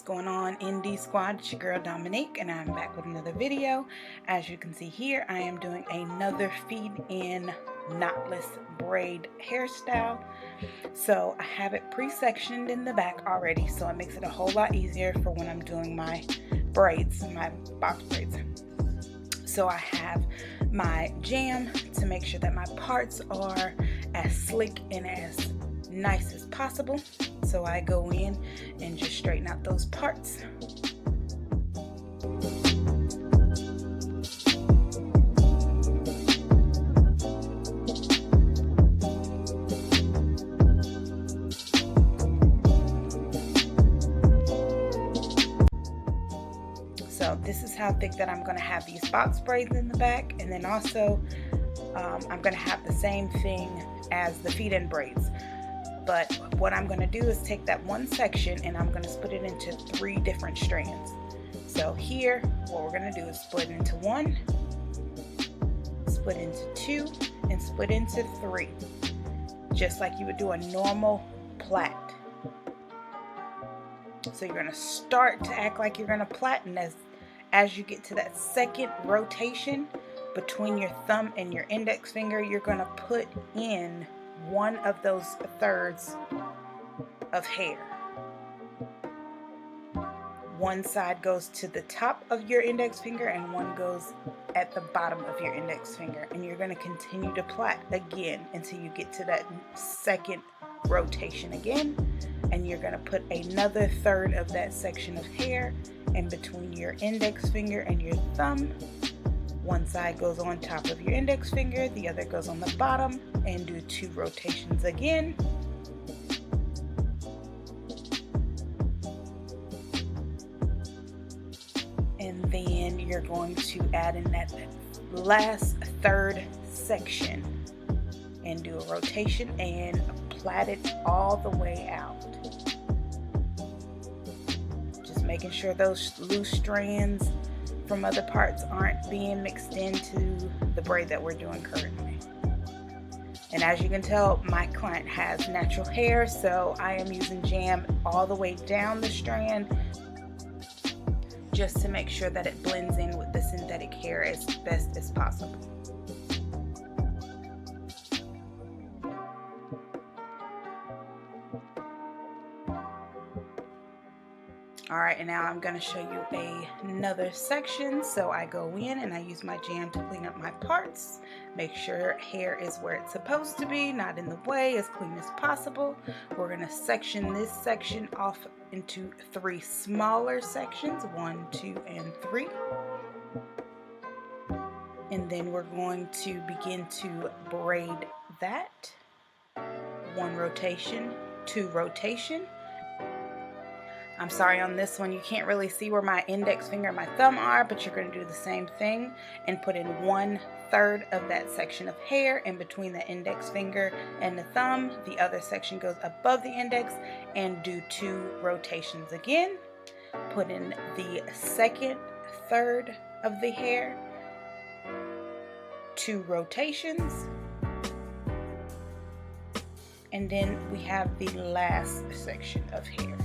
going on, Indie Squad? It's your girl Dominique, and I'm back with another video. As you can see here, I am doing another feed-in knotless braid hairstyle. So I have it pre-sectioned in the back already, so it makes it a whole lot easier for when I'm doing my braids, my box braids. So I have my jam to make sure that my parts are as slick and as nice as possible. So I go in and just straighten out those parts. So this is how thick that I'm going to have these box braids in the back, and then also I'm going to have the same thing as the feed-in braids. But what I'm going to do is take that one section and I'm going to split it into 3 different strands. So here, what we're going to do is split into 1, split into 2, and split into 3. Just like you would do a normal plait. So you're going to start to act like you're going to plait, and as you get to that second rotation between your thumb and your index finger, you're going to put in one of those thirds of hair. One side goes to the top of your index finger and one goes at the bottom of your index finger, and you're going to continue to plait again until you get to that second rotation again, and you're going to put another third of that section of hair in between your index finger and your thumb. One side goes on top of your index finger, the other goes on the bottom, and do 2 rotations again. And then you're going to add in that last third section and do a rotation and plait it all the way out. Just making sure those loose strands from other parts aren't being mixed into the braid that we're doing currently. And as you can tell, my client has natural hair, so I am using jam all the way down the strand just to make sure that it blends in with the synthetic hair as best as possible. Alright, and now I'm going to show you another section. So I go in and I use my jam to clean up my parts. Make sure hair is where it's supposed to be, not in the way, as clean as possible. We're going to section this section off into 3 smaller sections, 1, 2, and 3. And then we're going to begin to braid that. 1 rotation, 2 rotation. I'm sorry, on this one you can't really see where my index finger and my thumb are, but you're going to do the same thing and put in 1/3 of that section of hair in between the index finger and the thumb. The other section goes above the index, and do 2 rotations again. Put in the second third of the hair, 2 rotations, and then we have the last section of hair.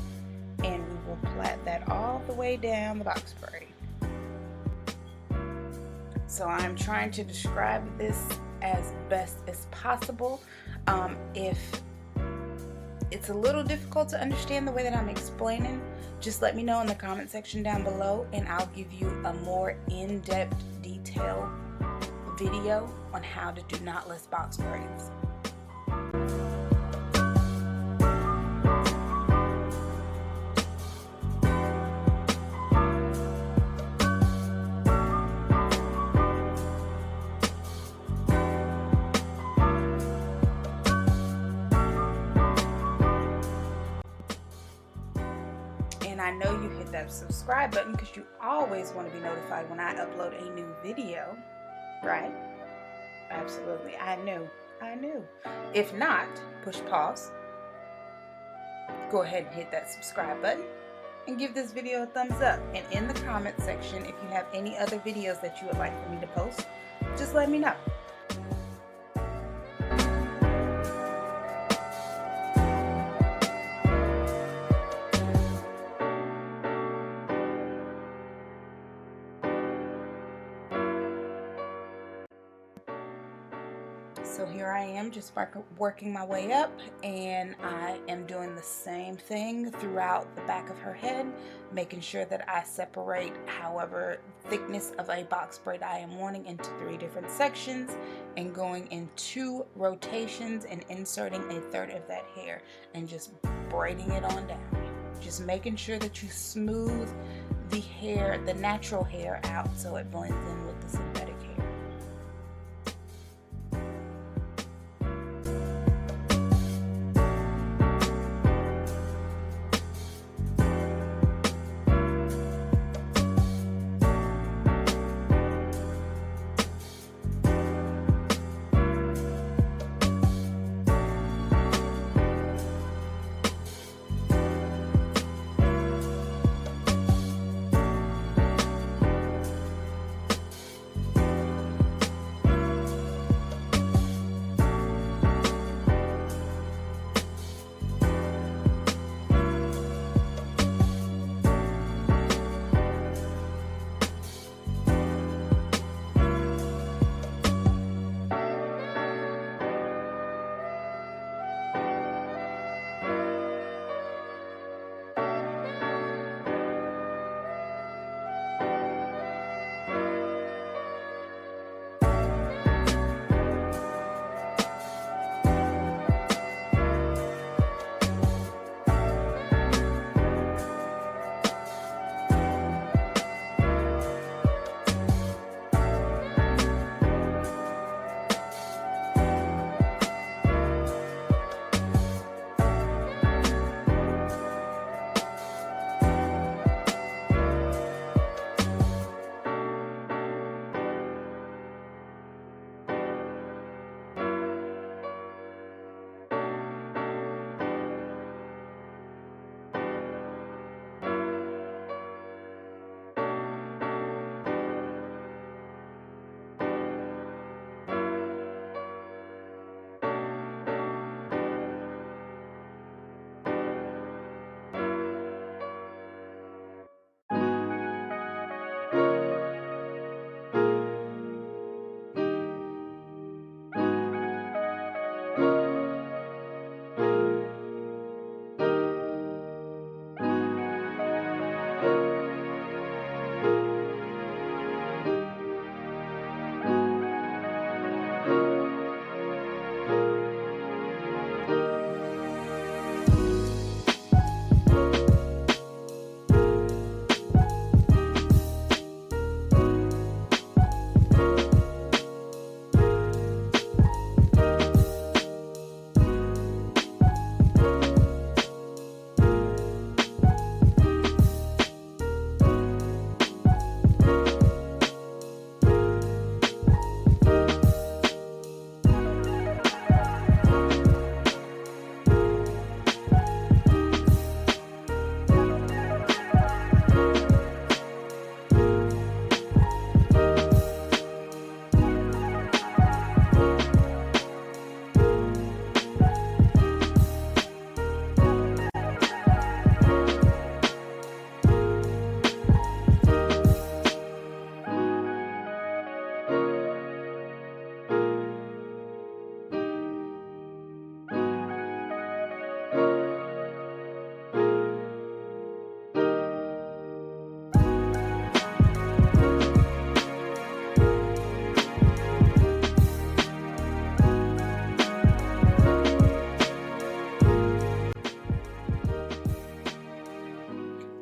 And we will plait that all the way down the box braid. So I'm trying to describe this as best as possible. If it's a little difficult to understand the way that I'm explaining, just let me know in the comment section down below, and I'll give you a more in-depth detail video on how to do knotless box braids. And I know you hit that subscribe button because you always want to be notified when I upload a new video, right? Absolutely, I knew. If not, push pause, go ahead and hit that subscribe button, and give this video a thumbs up. And in the comment section, if you have any other videos that you would like for me to post, just let me know. So here I am just working my way up, and I am doing the same thing throughout the back of her head, making sure that I separate however thickness of a box braid I am wanting into 3 different sections, and going in 2 rotations and inserting a third of that hair and just braiding it on down. Just making sure that you smooth the hair, the natural hair out, so it blends in with the synthetic hair.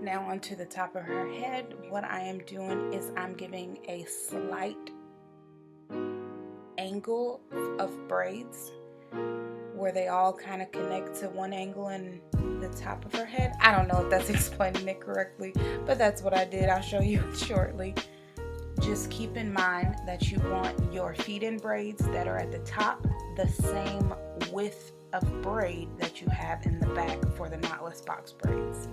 Now onto the top of her head, what I am doing is I'm giving a slight angle of braids where they all kind of connect to one angle in the top of her head. I don't know if that's explaining it correctly, but that's what I did. I'll show you shortly. Just keep in mind that you want your feed-in braids that are at the top the same width of braid that you have in the back for the knotless box braids.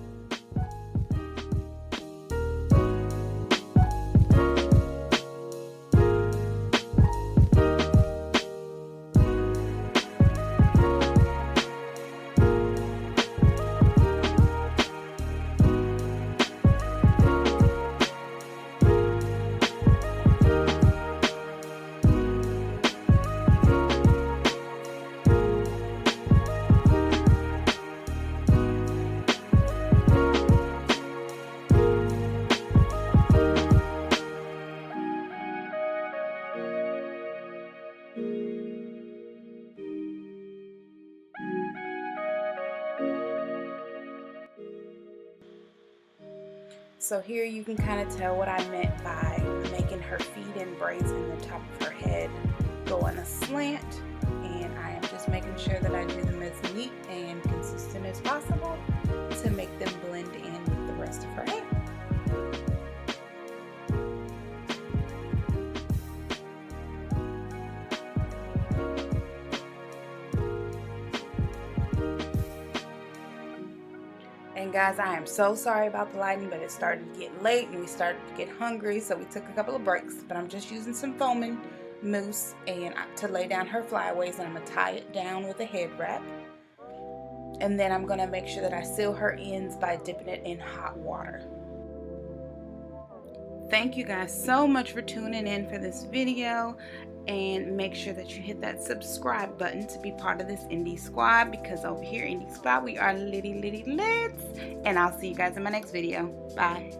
So here you can kind of tell what I meant by making her feed-in braids in the top of her head go on a slant. And I am just making sure that I do them as neat and consistent as possible to make them blend in with the rest of her hair. And guys, I am so sorry about the lighting, but it started to get late and we started to get hungry, so we took a couple of breaks. But I'm just using some foaming mousse and to lay down her flyaways, and I'm going to tie it down with a head wrap. And then I'm going to make sure that I seal her ends by dipping it in hot water. Thank you guys so much for tuning in for this video, and make sure that you hit that subscribe button to be part of this indie squad, because over here indie squad we are litty lit. And I'll see you guys in my next video. Bye.